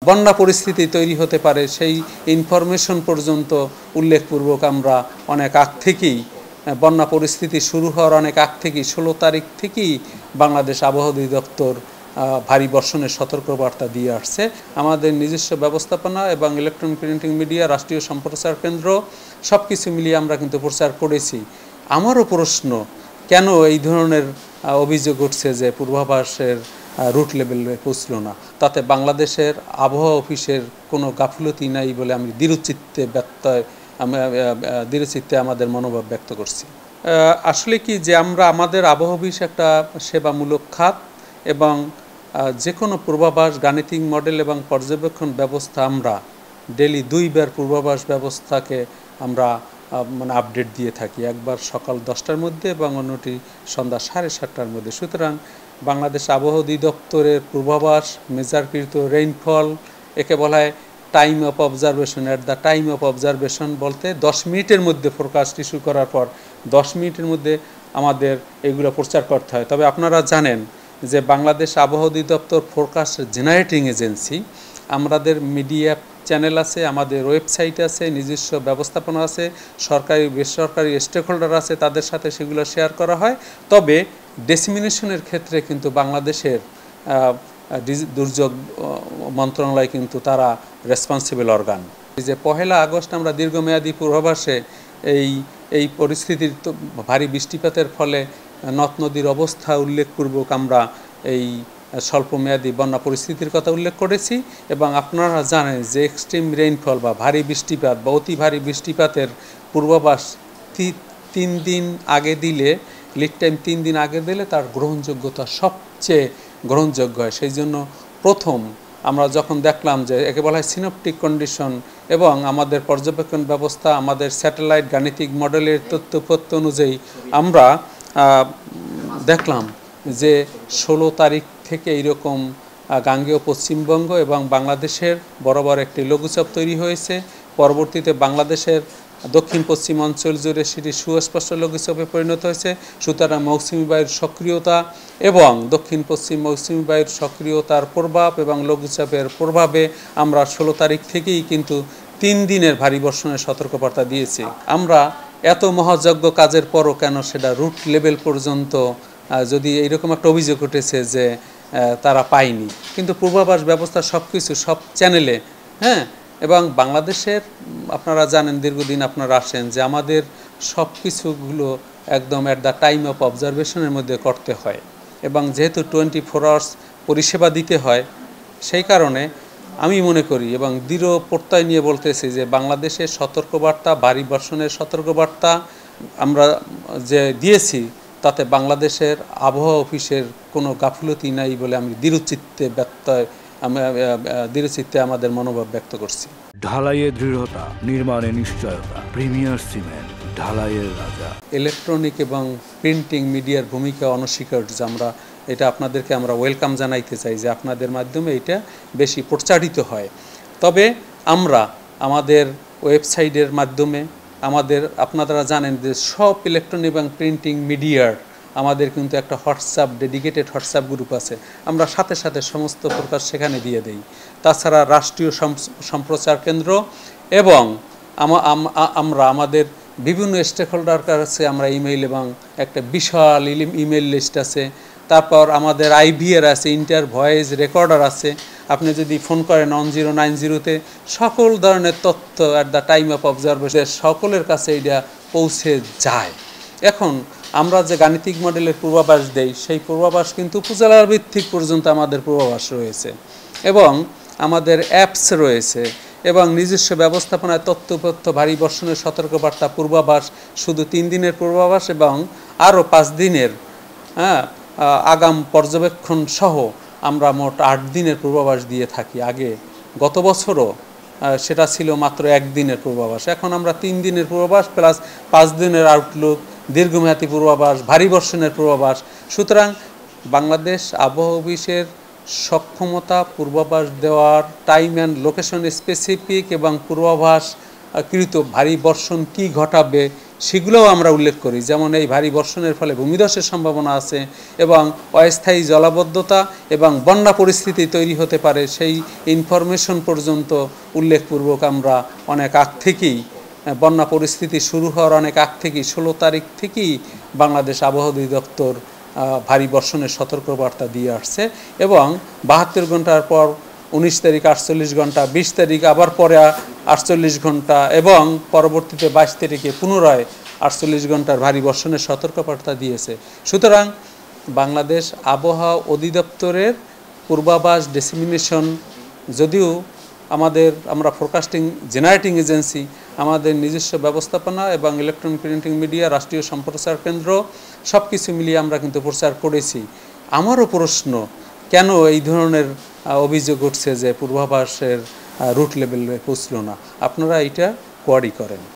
বন্যা পরিস্থিতি তৈরি হতে পারে সেই ইনফরমেশন পর্যন্ত উল্লেখপূর্বক আমরা অনেক আগ থেকেই বন্যা পরিস্থিতি শুরু হওয়ার অনেক আগ থেকেই 16 তারিখ থেকেই বাংলাদেশ আবহাওয়া অধিদপ্তর ভারী বর্ষণের সতর্কবার্তা দিয়ে আসছে। আমাদের নিজস্ব ব্যবস্থাপনা এবং ইলেকট্রনিক প্রিন্টিং মিডিয়া, রাষ্ট্রীয় সম্প্রচার কেন্দ্র সব কিছু মিলিয়ে আমরা কিন্তু প্রচার করেছি। আমারও প্রশ্ন, কেন এই ধরনের অভিযোগ উঠছে যে পূর্বাভাসের রুট লেভেলে পৌঁছল না? তাতে বাংলাদেশের আবহাওয়া অফিসের কোনো গাফিলতি নাই বলে আমি দৃঢ়চিত্তে আমাদের মনোভাব ব্যক্ত করছি। আসলে কি যে আমরা আমাদের আবহাওয়া অফিস একটা সেবামূলক খাত এবং যে কোনো পূর্বাভাস, গাণিতিক মডেল এবং পর্যবেক্ষণ ব্যবস্থা আমরা ডেলি 2 বার পূর্বাভাস ব্যবস্থাকে আমরা আপডেট দিয়ে থাকি, একবার সকাল 10টার মধ্যে এবং অন্যটি সন্ধ্যা 7:30টার মধ্যে। সুতরাং বাংলাদেশ আবহাওয়া অধিদপ্তরের পূর্বাভাস, মেজারকৃত রেইনফল, একে বলা হয় time of observation. At the time of observation বলতে 10 মিনিটের মধ্যে ফোরকাস্ট ইস্যু করার পর 10 মিনিটের মধ্যে আমাদের এগুলো প্রচার করতে হয়। তবে আপনারা জানেন যে বাংলাদেশ আবহাওয়া অধিদপ্তর ফোরকাস্ট জেনারেটিং এজেন্সি। আমাদের মিডিয়া চ্যানেল আছে, আমাদের ওয়েবসাইট আছে, নিজস্ব ব্যবস্থাপনা আছে, সরকারি বেসরকারি স্টেক হোল্ডার আছে, তাদের সাথে সেগুলো শেয়ার করা হয়। তবে ডেসিমিনেশনের ক্ষেত্রে কিন্তু বাংলাদেশের দুর্যোগ মন্ত্রণালয় কিন্তু তারা রেসপন্সিবল অর্গান। যে 1 আগস্ট আমরা দীর্ঘমেয়াদী পূর্বাভাসে এই পরিস্থিতির ভারী বৃষ্টিপাতের ফলে নদ নদীর অবস্থা উল্লেখপূর্বক আমরা এই স্বল্পমেয়াদী বন্যা পরিস্থিতির কথা উল্লেখ করেছি। এবং আপনারা জানেন যে এক্সট্রিম রেইনফল বা ভারী বৃষ্টিপাত বা অতি ভারী বৃষ্টিপাতের পূর্বাভাস 3 দিন আগে দিলে, লিড টাইম 3 দিন আগে দিলে তার গ্রহণযোগ্যতা সবচেয়ে গ্রহণযোগ্য হয়। সেই জন্য প্রথম আমরা যখন দেখলাম যে একে বলা হয় সিনপটিক কন্ডিশন এবং আমাদের পর্যবেক্ষণ ব্যবস্থা, আমাদের স্যাটেলাইট গাণিতিক মডেলের তথ্যপত্র অনুযায়ী আমরা দেখলাম যে 16 তারিখ থেকে এইরকম গাঙ্গেয় পশ্চিমবঙ্গ এবং বাংলাদেশের বরাবর একটি লঘুচাপ তৈরি হয়েছে। পরবর্তীতে বাংলাদেশের দক্ষিণ পশ্চিম অঞ্চল জুড়ে সেটি সুস্পষ্ট লঘুচাপে পরিণত হয়েছে। সুতরাং মৌসুমি বায়ুর সক্রিয়তা এবং দক্ষিণ পশ্চিম মৌসুমি বায়ুর সক্রিয়তার প্রভাব এবং লঘুচাপের প্রভাবে আমরা 16 তারিখ থেকেই কিন্তু 3 দিনের ভারী বর্ষণের সতর্কবার্তা দিয়েছি। আমরা এত মহাযজ্ঞ কাজের পরও কেন সেটা রুট লেভেল পর্যন্ত, যদি এইরকম একটা অভিযোগ উঠেছে যে তারা পায়নি, কিন্তু পূর্বাভাস ব্যবস্থা সব কিছু সব চ্যানেলে, এবং বাংলাদেশের আপনারা জানেন, দীর্ঘদিন আপনারা আসেন যে আমাদের সব কিছুগুলো একদম অ্যাট দ্য টাইম অফ অবজারভেশনের মধ্যে করতে হয় এবং যেহেতু 24 আওয়ার্স পরিষেবা দিতে হয়, সেই কারণে আমি মনে করি এবং দৃঢ় প্রত্যয় নিয়ে বলতেছি যে বাংলাদেশের সতর্কবার্তা, ভারী বর্ষণের সতর্কবার্তা আমরা যে দিয়েছি তাতে বাংলাদেশের আবহাওয়া অফিসের কোনো গাফিলতি নাই বলে আমি দৃঢ়চিত্তে আমাদের মনোভাব ব্যক্ত করছি। ঢালাইয়ে দৃঢ়তা, নির্মাণে নিশ্চয়তা, প্রিমিয়ার সিমেন্ট, ঢালাইয়ের রাজা। ইলেকট্রনিক এবং প্রিন্টিং মিডিয়ার ভূমিকা অনস্বীকার্য। এটা আপনাদেরকে আমরা ওয়েলকাম জানাইতে চাই যে আপনাদের মাধ্যমে এটা বেশি প্রচারিত হয়। তবে আমরা আমাদের ওয়েবসাইটের মাধ্যমে আপনারা জানেন যে সব ইলেকট্রনিক এবং প্রিন্টিং মিডিয়ার আমাদের কিন্তু একটা হোয়াটসঅ্যাপ, ডেডিকেটেড হোয়াটসঅ্যাপ গ্রুপ আছে। আমরা সাথে সাথে সমস্ত প্রকাশ সেখানে দিয়ে দেই। তাছাড়া রাষ্ট্রীয় সম্প্রচার কেন্দ্র এবং আমরা আমাদের বিভিন্ন স্টেক হোল্ডার কাছে আমরা ইমেইল এবং একটা বিশাল ইমেইল লিস্ট আছে। তারপর আমাদের IVR আছে, ইন্টার ভয়েস রেকর্ডার আছে। আপনি যদি ফোন করেন 1090-তে সকল ধরনের তথ্য at the time of observation সকলের কাছে এটা পৌঁছে যায়। এখন আমরা যে গাণিতিক মডেলের পূর্বাভাস দেই সেই পূর্বাভাস কিন্তু উপজেলার ভিত্তিক পর্যন্ত আমাদের পূর্বাভাস রয়েছে এবং আমাদের অ্যাপস রয়েছে এবং নিজস্ব ব্যবস্থাপনায় তথ্যপত্র, ভারী বর্ষণের সতর্কবার্তা, পূর্বাভাস, শুধু 3 দিনের পূর্বাভাস এবং আরও 5 দিনের আগাম পর্যবেক্ষণ সহ আমরা মোট 8 দিনের পূর্বাভাস দিয়ে থাকি। আগে গত বছরও সেটা ছিল মাত্র 1 দিনের পূর্বাভাস। এখন আমরা 3 দিনের পূর্বাভাস প্লাস 5 দিনের আউটলুক, দীর্ঘমেয়াদী পূর্বাভাস, ভারী বর্ষণের পূর্বাভাস। সুতরাং বাংলাদেশ আবহাওয়া অফিসের সক্ষমতা পূর্বাভাস দেওয়ার, টাইম অ্যান্ড লোকেশন স্পেসিফিক এবং পূর্বাভাস কৃত ভারী বর্ষণ কি ঘটাবে সেগুলোও আমরা উল্লেখ করি। যেমন এই ভারী বর্ষণের ফলে ভূমিধসের সম্ভাবনা আছে এবং অস্থায়ী জলাবদ্ধতা এবং বন্যা পরিস্থিতি তৈরি হতে পারে, সেই ইনফরমেশন পর্যন্ত উল্লেখপূর্বক আমরা অনেক আগ থেকেই, বন্যা পরিস্থিতি শুরু হওয়ার অনেক আগ থেকেই 16 তারিখ থেকেই বাংলাদেশ আবহাওয়া অধিদপ্তর ভারী বর্ষণের সতর্কবার্তা দিয়ে আসছে এবং 72 ঘন্টার পর 19 তারিখ 48 ঘন্টা, 20 তারিখ আবার পরে 48 ঘন্টা এবং পরবর্তীতে 22 তারিখে পুনরায় 48 ঘন্টার ভারী বর্ষণের সতর্কবার্তা দিয়েছে। সুতরাং বাংলাদেশ আবহাওয়া অধিদপ্তরের পূর্বাভাস ডিসেমিনেশন, যদিও আমরা ফোরকাস্টিং জেনারেটিং এজেন্সি, আমাদের নিজস্ব ব্যবস্থাপনা এবং ইলেকট্রনিক প্রিন্টিং মিডিয়া, রাষ্ট্রীয় সম্প্রচার কেন্দ্র সব কিছু মিলিয়ে আমরা কিন্তু প্রচার করেছি। আমারও প্রশ্ন, কেন এই ধরনের অভিযোগ উঠছে যে পূর্বাভাসের রুট লেভেলে পৌঁছল না? আপনারা এটা কোয়ারি করেন।